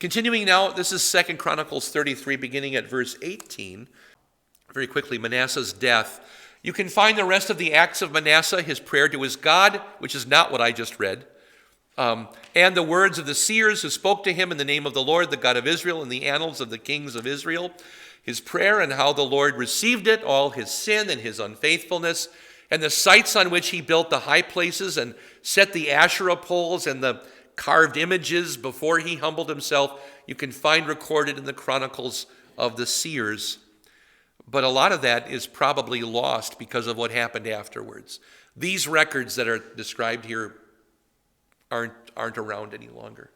Continuing now, this is 2 Chronicles 33, beginning at verse 18. Very quickly, Manassas' death. You can find the rest of the acts of Manasseh, his prayer to his God, which is not what I just read, and the words of the seers who spoke to him in the name of the Lord, the God of Israel, in the annals of the kings of Israel, his prayer and how the Lord received it, all his sin and his unfaithfulness, and the sites on which he built the high places and set the Asherah poles and the carved images before he humbled himself. You can find recorded in the Chronicles of the seers. But a lot of that is probably lost because of what happened afterwards. These records that are described here aren't around any longer.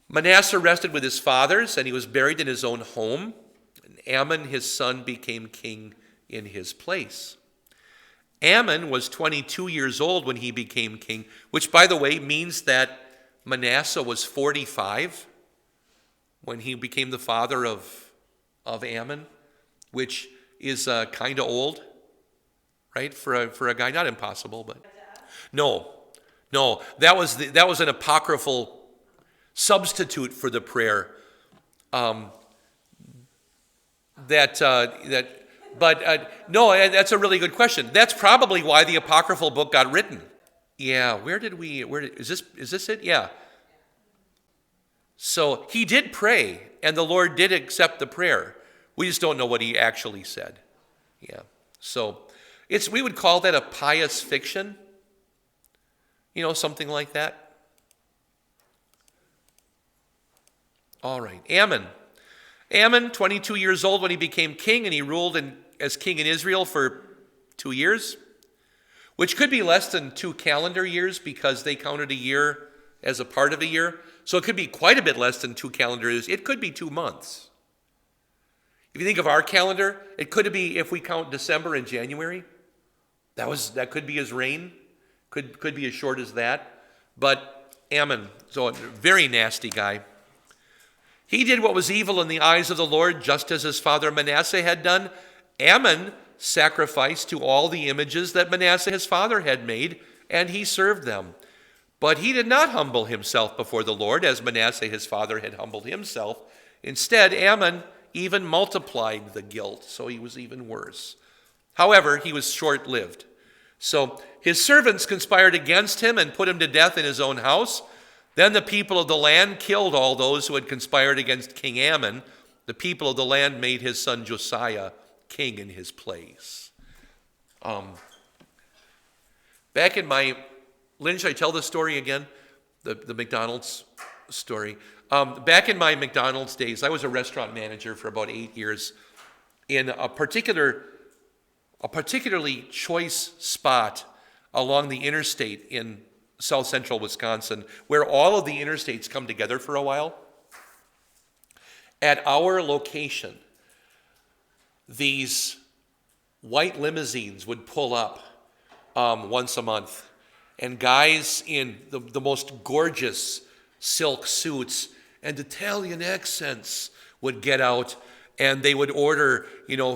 Manasseh rested with his fathers, and he was buried in his own home. And Amon, his son, became king in his place. Amon was 22 years old when he became king, which, by the way, means that Manasseh was 45 when he became the father of Amon, which is kind of old, right? For a guy, not impossible, but no, that was an apocryphal substitute for the prayer. No, that's a really good question. That's probably why the apocryphal book got written. Yeah, is this it? Yeah. So he did pray, and the Lord did accept the prayer. We just don't know what he actually said. Yeah. So we would call that a pious fiction. Something like that. All right. Amon, 22 years old when he became king, and he ruled as king in Israel for 2 years, which could be less than 2 calendar years because they counted a year as a part of a year. So it could be quite a bit less than 2 calendar years. It could be 2 months. If you think of our calendar, it could be, if we count December and January, that could be his reign, could be as short as that. But Amon, so a very nasty guy. He did what was evil in the eyes of the Lord, just as his father Manasseh had done. Amon sacrificed to all the images that Manasseh his father had made, and he served them. But he did not humble himself before the Lord, as Manasseh his father had humbled himself. Instead, Amon even multiplied the guilt, so he was even worse. However, he was short-lived. So his servants conspired against him and put him to death in his own house. Then the people of the land killed all those who had conspired against King Amon. The people of the land made his son Josiah king in his place. Back in my, Lynn, should I tell this story again? The McDonald's story. Back in my McDonald's days, I was a restaurant manager for about 8 years in a particularly choice spot along the interstate in south central Wisconsin, where all of the interstates come together for a while. At our location, these white limousines would pull up once a month, and guys in the most gorgeous silk suits and Italian accents would get out, and they would order,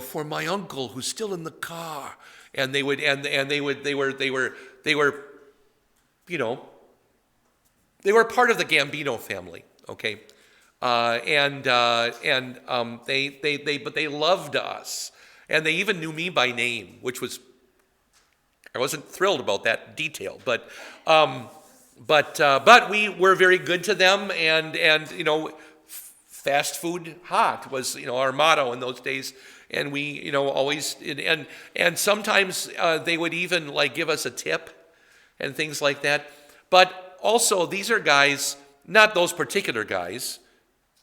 for my uncle who's still in the car, and they were part of the Gambino family, okay, but they loved us, and they even knew me by name, which was, I wasn't thrilled about that detail, but we were very good to them, and fast food hot was our motto in those days, and we always and sometimes they would even give us a tip and things like that. But also, these are guys, not those particular guys,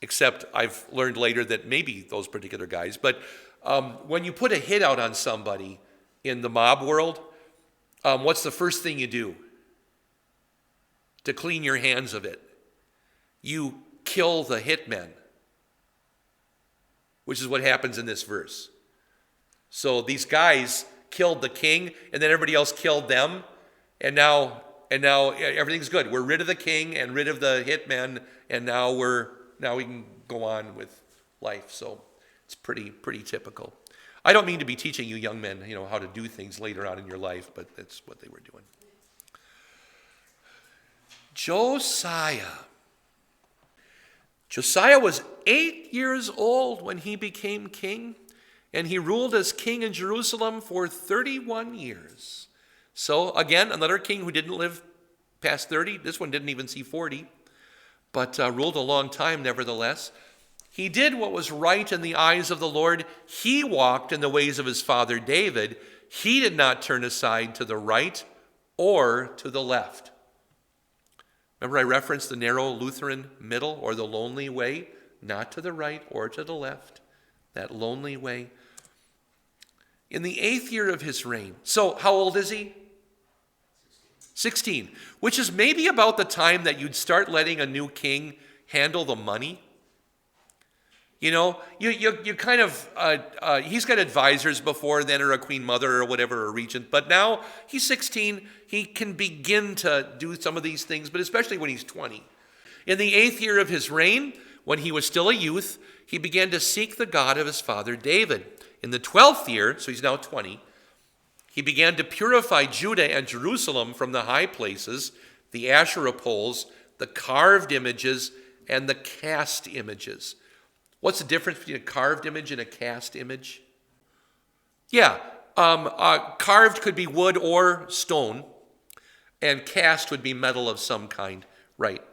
except I've learned later that maybe those particular guys, but when you put a hit out on somebody in the mob world, what's the first thing you do to clean your hands of it? You kill the hitmen, which is what happens in this verse. So these guys killed the king, and then everybody else killed them, and now everything's good. We're rid of the king and rid of the hitmen, and now we can go on with life. So it's pretty typical. I don't mean to be teaching you young men, how to do things later on in your life, but that's what they were doing. Josiah. Josiah was 8 years old when he became king, and he ruled as king in Jerusalem for 31 years. So again, another king who didn't live past 30. This one didn't even see 40, but ruled a long time nevertheless. He did what was right in the eyes of the Lord. He walked in the ways of his father David. He did not turn aside to the right or to the left. Remember I referenced the narrow Lutheran middle or the lonely way, not to the right or to the left, that lonely way. In the 8th year of his reign. So how old is he? 16, which is maybe about the time that you'd start letting a new king handle the money. You know, you kind of, he's got advisors before then, or a queen mother or whatever, or a regent, but now he's 16, he can begin to do some of these things, but especially when he's 20. In the 8th year of his reign, when he was still a youth, he began to seek the God of his father David. In the 12th year, so he's now 20, he began to purify Judah and Jerusalem from the high places, the Asherah poles, the carved images, and the cast images. What's the difference between a carved image and a cast image? Yeah, carved could be wood or stone, and cast would be metal of some kind, right?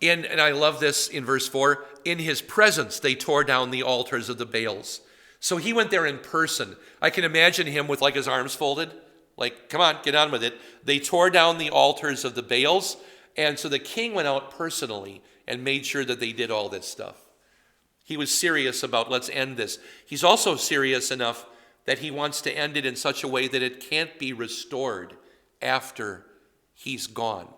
And I love this in verse 4, in his presence they tore down the altars of the Baals. So he went there in person. I can imagine him with like his arms folded, like, come on, get on with it. They tore down the altars of the Baals, and so the king went out personally and made sure that they did all this stuff. He was serious about, let's end this. He's also serious enough that he wants to end it in such a way that it can't be restored after he's gone.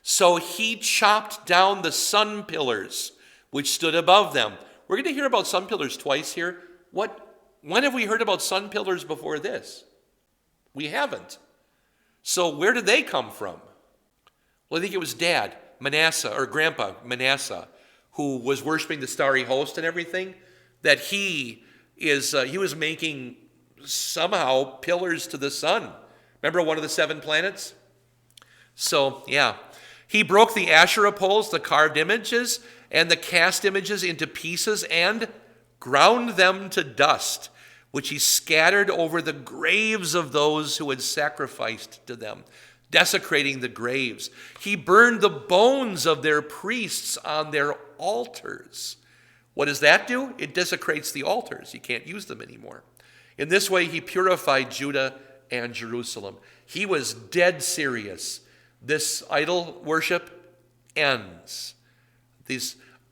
So he chopped down the sun pillars which stood above them. We're going to hear about sun pillars twice here. When have we heard about sun pillars before this? We haven't. So where did they come from? Well, I think it was Dad, Manasseh, or Grandpa Manasseh, who was worshiping the starry host and everything, that he was making somehow pillars to the sun. Remember one of the 7 planets? So, yeah. He broke the Asherah poles, the carved images, and the cast images into pieces and ground them to dust, which he scattered over the graves of those who had sacrificed to them, desecrating the graves. He burned the bones of their priests on their altars. What does that do? It desecrates the altars. You can't use them anymore. In this way, he purified Judah and Jerusalem. He was dead serious. This idol worship ends.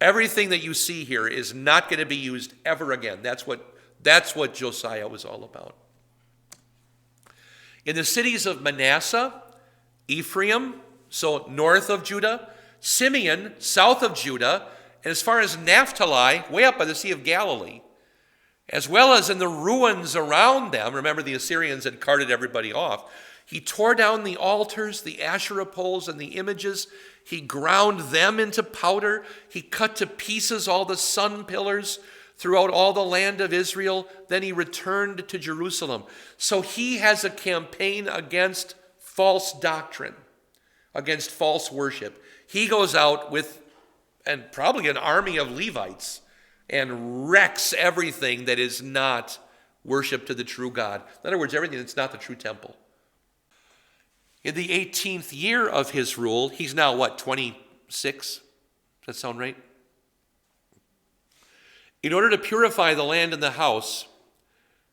Everything that you see here is not going to be used ever again. That's what Josiah was all about. In the cities of Manasseh, Ephraim, so north of Judah, Simeon, south of Judah, and as far as Naphtali, way up by the Sea of Galilee, as well as in the ruins around them. Remember, the Assyrians had carted everybody off. He tore down the altars, the Asherah poles, and the images. He ground them into powder. He cut to pieces all the sun pillars throughout all the land of Israel. Then he returned to Jerusalem. So he has a campaign against false doctrine, against false worship. He goes out with, and probably an army of Levites, and wrecks everything that is not worship to the true God. In other words, everything that's not the true temple. In the 18th year of his rule, he's now 26? Does that sound right? In order to purify the land and the house,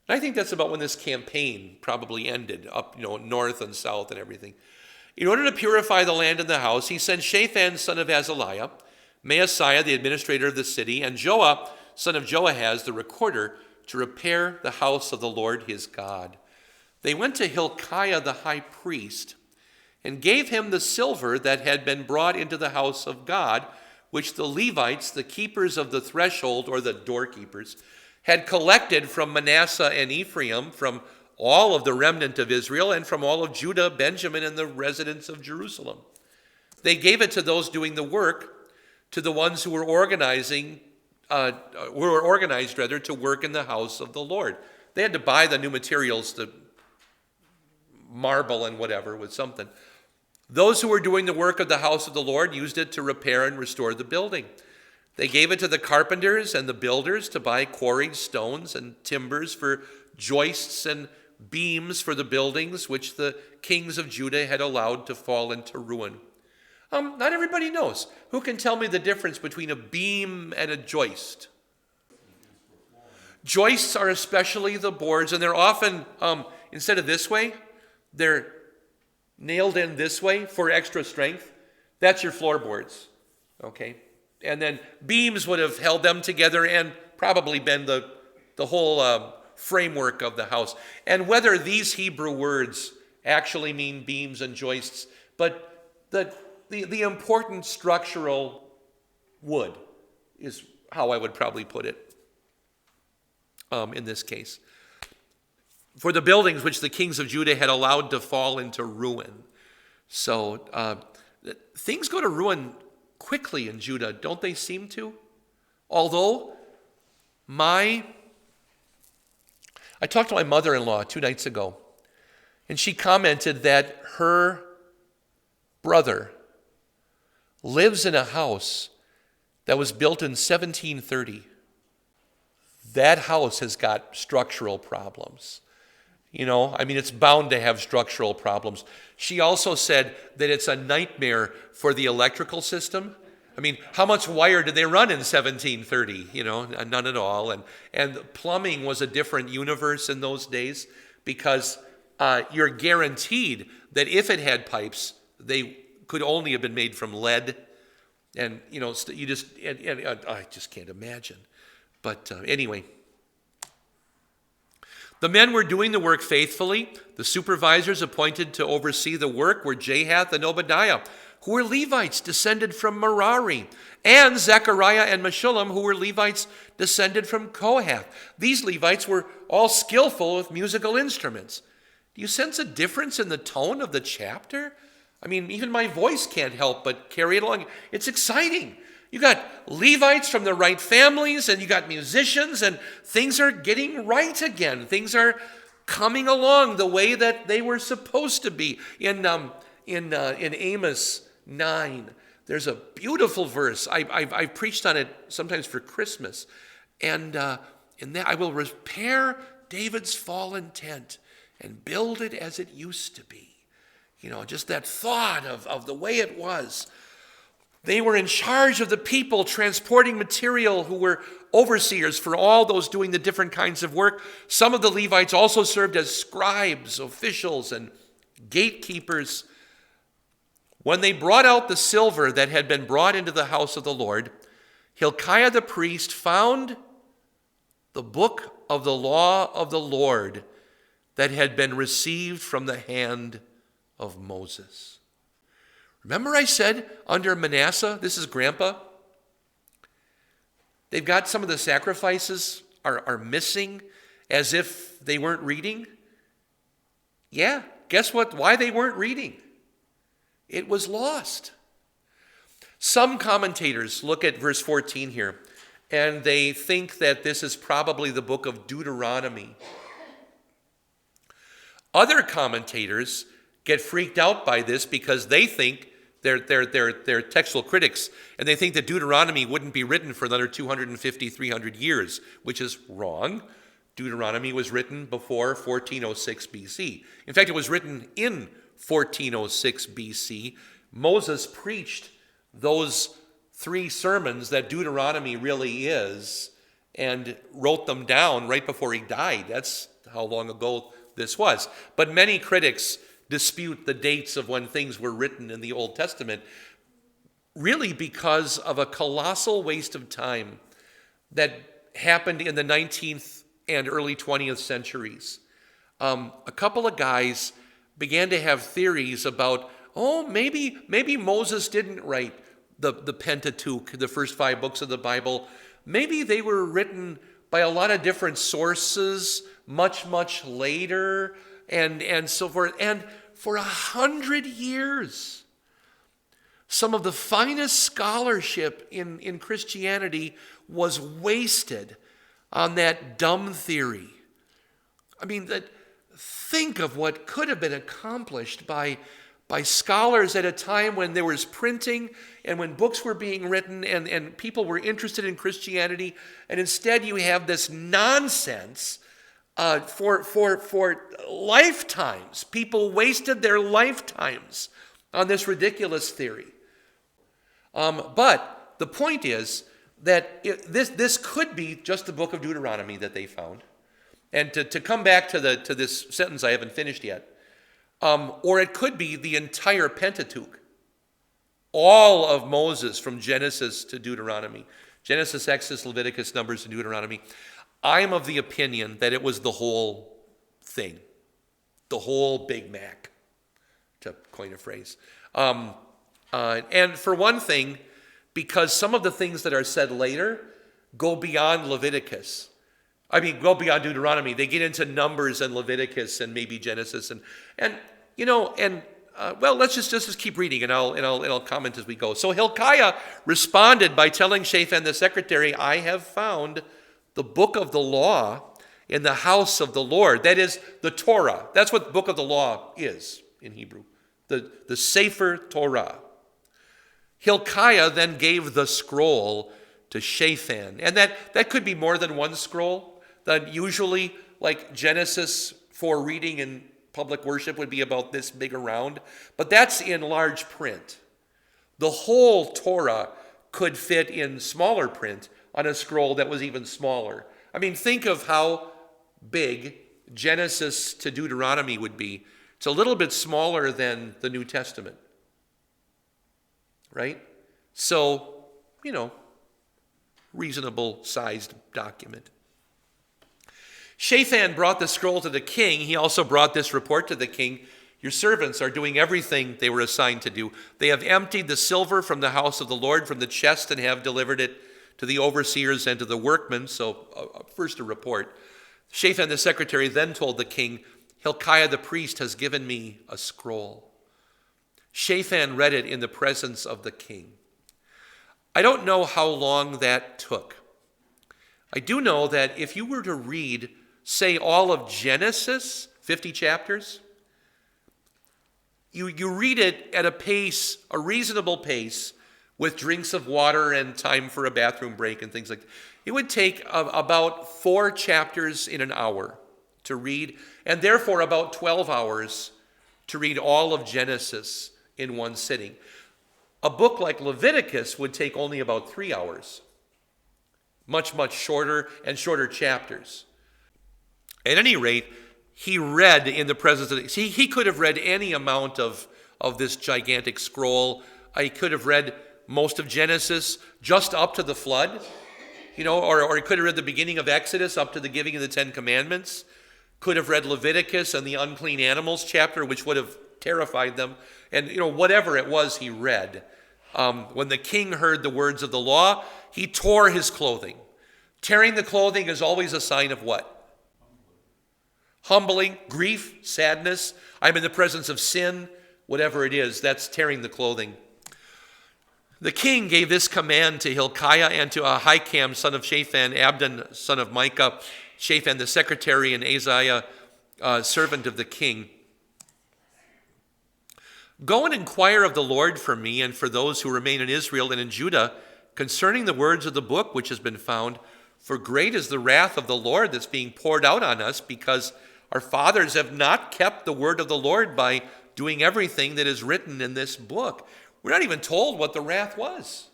and I think that's about when this campaign probably ended, up north and south and everything. In order to purify the land and the house, he sent Shaphan, son of Azaliah, Maaseiah, the administrator of the city, and Joah, son of Joahaz, the recorder, to repair the house of the Lord his God. They went to Hilkiah the high priest and gave him the silver that had been brought into the house of God, which the Levites, the keepers of the threshold, or the doorkeepers, had collected from Manasseh and Ephraim, from all of the remnant of Israel, and from all of Judah, Benjamin, and the residents of Jerusalem. They gave it to those doing the work, to the ones who were organized to work in the house of the Lord. They had to buy the new materials, the marble and whatever, with something. Those who were doing the work of the house of the Lord used it to repair and restore the building. They gave it to the carpenters and the builders to buy quarried stones and timbers for joists and beams for the buildings which the kings of Judah had allowed to fall into ruin. Not everybody knows. Who can tell me the difference between a beam and a joist? Joists are especially the boards, and they're often, instead of this way, they're nailed in this way for extra strength. That's your floorboards, okay? And then beams would have held them together and probably been the whole framework of the house. And whether these Hebrew words actually mean beams and joists, but the important structural wood is how I would probably put it in this case. For the buildings which the kings of Judah had allowed to fall into ruin. So things go to ruin quickly in Judah, don't they seem to? Although I talked to my mother-in-law 2 nights ago, and she commented that her brother lives in a house that was built in 1730. That house has got structural problems. It's bound to have structural problems. She also said that it's a nightmare for the electrical system. How much wire did they run in 1730? None at all. And plumbing was a different universe in those days because you're guaranteed that if it had pipes, they could only have been made from lead. And, I just can't imagine. But anyway. The men were doing the work faithfully. The supervisors appointed to oversee the work were Jahath and Obadiah, who were Levites descended from Merari, and Zechariah and Meshullam, who were Levites descended from Kohath. These Levites were all skillful with musical instruments. Do you sense a difference in the tone of the chapter? Even my voice can't help but carry it along. It's exciting. You got Levites from the right families, and you got musicians, and things are getting right again. Things are coming along the way that they were supposed to be. In Amos 9, there's a beautiful verse. I've preached on it sometimes for Christmas, and in that I will repair David's fallen tent and build it as it used to be. Just that thought of the way it was. They were in charge of the people transporting material who were overseers for all those doing the different kinds of work. Some of the Levites also served as scribes, officials, and gatekeepers. When they brought out the silver that had been brought into the house of the Lord, Hilkiah the priest found the book of the law of the Lord that had been received from the hand of Moses. Remember I said under Manasseh, this is Grandpa, they've got some of the sacrifices are missing as if they weren't reading? Yeah, guess what? Why they weren't reading? It was lost. Some commentators look at verse 14 here, and they think that this is probably the book of Deuteronomy. Other commentators get freaked out by this because they think they're textual critics, and they think that Deuteronomy wouldn't be written for another 250, 300 years, which is wrong. Deuteronomy was written before 1406 BC. In fact, it was written in 1406 BC. Moses preached those 3 sermons that Deuteronomy really is and wrote them down right before he died. That's how long ago this was. But many critics dispute the dates of when things were written in the Old Testament, really because of a colossal waste of time that happened in the 19th and early 20th centuries. A couple of guys began to have theories about, maybe Moses didn't write the Pentateuch, the first 5 books of the Bible. Maybe they were written by a lot of different sources much, much later, and so forth. And for 100 years, some of the finest scholarship in Christianity was wasted on that dumb theory. Think of what could have been accomplished by by scholars at a time when there was printing and when books were being written and people were interested in Christianity. And instead you have this nonsense for lifetimes. People wasted their lifetimes on this ridiculous theory. But the point is that this could be just the book of Deuteronomy that they found. And to come back to this sentence I haven't finished yet, or it could be the entire Pentateuch, all of Moses from Genesis to Deuteronomy, Genesis, Exodus, Leviticus, Numbers, and Deuteronomy. I'm of the opinion that it was the whole thing, the whole Big Mac, to coin a phrase. And for one thing, because some of the things that are said later go beyond Leviticus. Go beyond Deuteronomy. They get into Numbers and Leviticus and maybe Genesis let's just keep reading and I'll comment as we go. So Hilkiah responded by telling Shaphan the secretary, I have found the book of the law in the house of the Lord. That is the Torah. That's what the book of the law is in Hebrew. The Sefer Torah. Hilkiah then gave the scroll to Shaphan. And that could be more than one scroll. That usually, like Genesis for reading in public worship would be about this big around. But that's in large print. The whole Torah could fit in smaller print on a scroll that was even smaller. Think of how big Genesis to Deuteronomy would be. It's a little bit smaller than the New Testament. Right? So, reasonable sized document. Shaphan brought the scroll to the king. He also brought this report to the king. Your servants are doing everything they were assigned to do. They have emptied the silver from the house of the Lord from the chest and have delivered it to the overseers and to the workmen. So first a report. Shaphan the secretary then told the king, Hilkiah the priest has given me a scroll. Shaphan read it in the presence of the king. I don't know how long that took. I do know that if you were to read, say, all of Genesis, 50 chapters, you read it at a reasonable pace, with drinks of water and time for a bathroom break and things like that. It would take about 4 chapters in an hour to read, and therefore about 12 hours to read all of Genesis in one sitting. A book like Leviticus would take only about 3 hours. Much, much shorter and shorter chapters. At any rate, he read in the presence of he could have read any amount of this gigantic scroll. He could have read most of Genesis just up to the flood, or he could have read the beginning of Exodus up to the giving of the 10 Commandments. Could have read Leviticus and the unclean animals chapter, which would have terrified them. And, whatever it was he read. When the king heard the words of the law, he tore his clothing. Tearing the clothing is always a sign of what? Humbling, grief, sadness. I'm in the presence of sin. Whatever it is, that's tearing the clothing. The king gave this command to Hilkiah and to Ahikam, son of Shaphan, Abdon, son of Micah, Shaphan the secretary, and Aziah, servant of the king. Go and inquire of the Lord for me and for those who remain in Israel and in Judah concerning the words of the book which has been found. For great is the wrath of the Lord that's being poured out on us, because our fathers have not kept the word of the Lord by doing everything that is written in this book. We're not even told what the wrath was.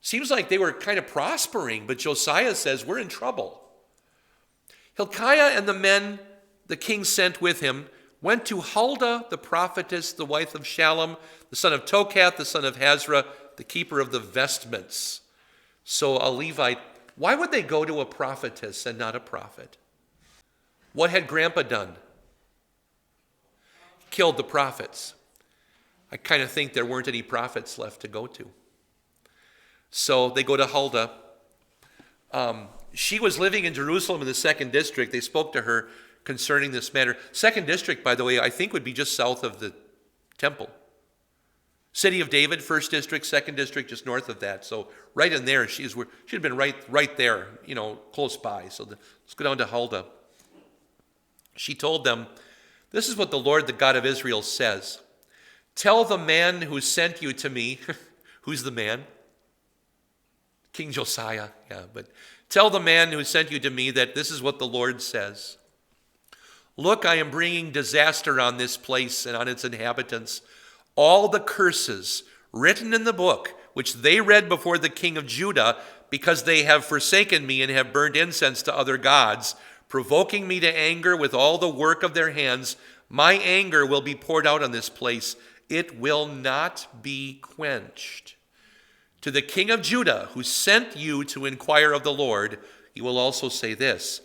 Seems like they were kind of prospering, but Josiah says we're in trouble. Hilkiah and the men the king sent with him went to Huldah the prophetess, the wife of Shallum, the son of Tokath, the son of Hazra, the keeper of the vestments. So a Levite, why would they go to a prophetess and not a prophet? What had Grandpa done? Killed the prophets. I kind of think there weren't any prophets left to go to. So they go to Huldah. She was living in Jerusalem in the 2nd district. They spoke to her concerning this matter. 2nd district, by the way, I think would be just south of the temple. City of David, 1st district, 2nd district, just north of that. So right in there, she'd have been right there, close by. So let's go down to Huldah. She told them This is what the Lord, the God of Israel, says. Tell the man who sent you to me, who's the man? King Josiah, yeah, but tell the man who sent you to me that this is what the Lord says. Look, I am bringing disaster on this place and on its inhabitants. All the curses written in the book, which they read before the king of Judah, because they have forsaken me and have burned incense to other gods, provoking me to anger with all the work of their hands, my anger will be poured out on this place. It will not be quenched. To the king of Judah, who sent you to inquire of the Lord, you will also say this: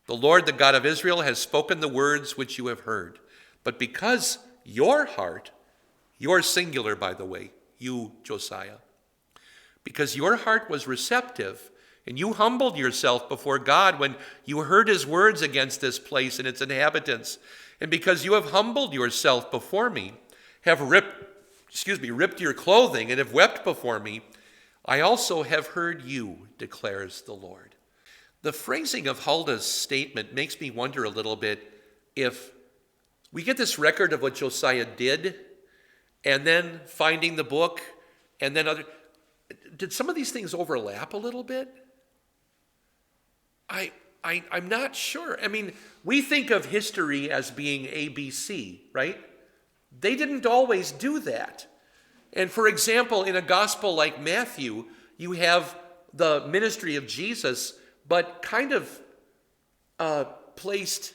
the Lord, the God of Israel, has spoken the words which you have heard. But because your heart, your singular, by the way, you, Josiah, because your heart was receptive, and you humbled yourself before God when you heard his words against this place and its inhabitants, and because you have humbled yourself before me, have ripped your clothing and have wept before me, I also have heard you, declares the Lord. The phrasing of Huldah's statement makes me wonder a little bit if we get this record of what Josiah did, and then finding the book, and then did some of these things overlap a little bit? I'm not sure. I mean, we think of history as being ABC, right? They didn't always do that. And for example, in a gospel like Matthew, you have the ministry of Jesus, but kind of placed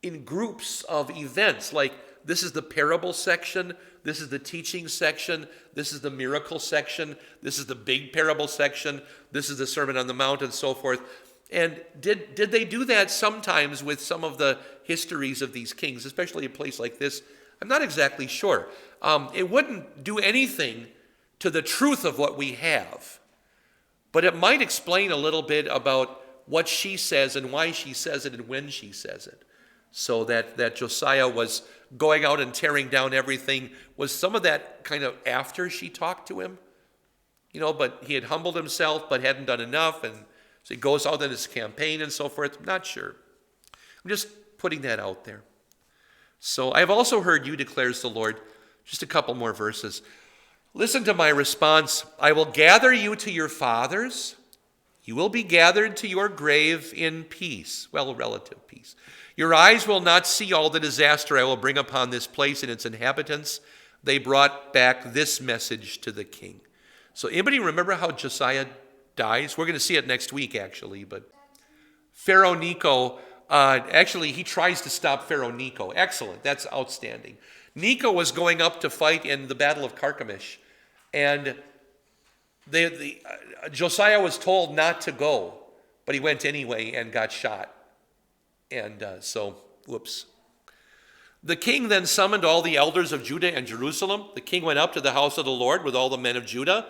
in groups of events. Like, this is the parable section, this is the teaching section, this is the miracle section, this is the big parable section, this is the Sermon on the Mount, and so forth. And did they do that sometimes with some of the histories of these kings, especially a place like this? I'm not exactly sure. It wouldn't do anything to the truth of what we have, but it might explain a little bit about what she says and why she says it and when she says it. So that Josiah was going out and tearing down everything, was some of that kind of after she talked to him? But he had humbled himself but hadn't done enough, and so he goes out on his campaign and so forth. I'm not sure. I'm just putting that out there. So I have also heard you, declares the Lord. Just a couple more verses. Listen to my response. I will gather you to your fathers. You will be gathered to your grave in peace. Well, relative peace. Your eyes will not see all the disaster I will bring upon this place and its inhabitants. They brought back this message to the king. So anybody remember how Josiah dies? We're going to see it next week, actually. But Pharaoh Necho, he tries to stop Pharaoh Necho. Excellent. That's outstanding. Necho was going up to fight in the Battle of Carchemish, and Josiah was told not to go, but he went anyway and got shot. And whoops. The king then summoned all the elders of Judah and Jerusalem. The king went up to the house of the Lord with all the men of Judah,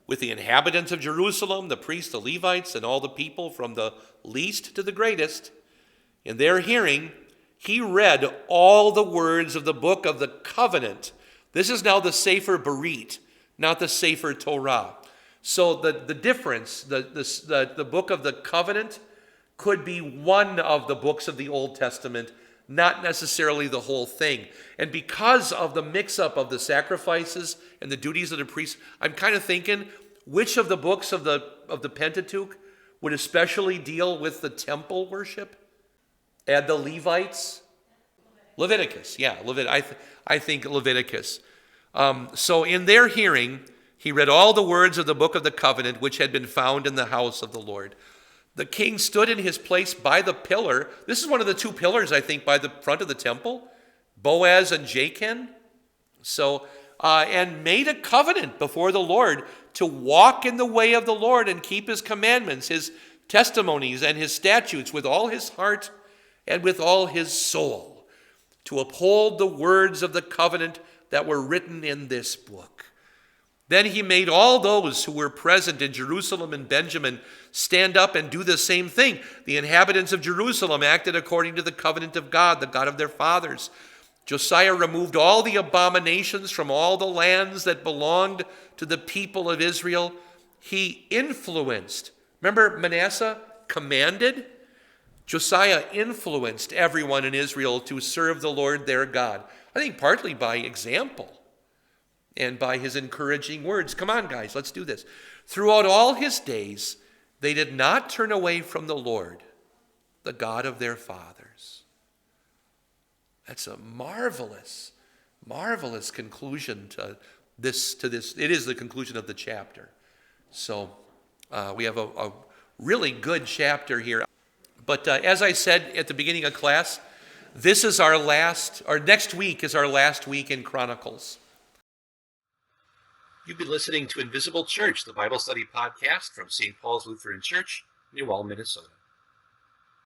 with the inhabitants of Jerusalem, the priests, the Levites, and all the people from the least to the greatest. In their hearing, he read all the words of the book of the covenant. This is now the Sefer Berit, not the Sefer Torah. So the difference, the book of the covenant could be one of the books of the Old Testament, not necessarily the whole thing. And because of the mix-up of the sacrifices and the duties of the priests, I'm kind of thinking, which of the books of the Pentateuch would especially deal with the temple worship? And the Levites? Leviticus, yeah. I think Leviticus. So in their hearing, he read all the words of the book of the covenant, which had been found in the house of the Lord. The king stood in his place by the pillar. This is one of the two pillars, I think, by the front of the temple, Boaz and Jachin. So, and made a covenant before the Lord to walk in the way of the Lord and keep his commandments, his testimonies, and his statutes with all his heart and with all his soul, to uphold the words of the covenant that were written in this book. Then he made all those who were present in Jerusalem and Benjamin stand up and do the same thing. The inhabitants of Jerusalem acted according to the covenant of God, the God of their fathers. Josiah removed all the abominations from all the lands that belonged to the people of Israel. He influenced. Remember, Manasseh commanded? Josiah influenced everyone in Israel to serve the Lord their God. I think partly by example and by his encouraging words. Come on, guys, let's do this. Throughout all his days, they did not turn away from the Lord, the God of their fathers. That's a marvelous, marvelous conclusion to this. It is the conclusion of the chapter. So we have a really good chapter here. But as I said at the beginning of class, this is next week is our last week in Chronicles. You've been listening to Invisible Church, the Bible study podcast from St. Paul's Lutheran Church, New Ulm, Minnesota.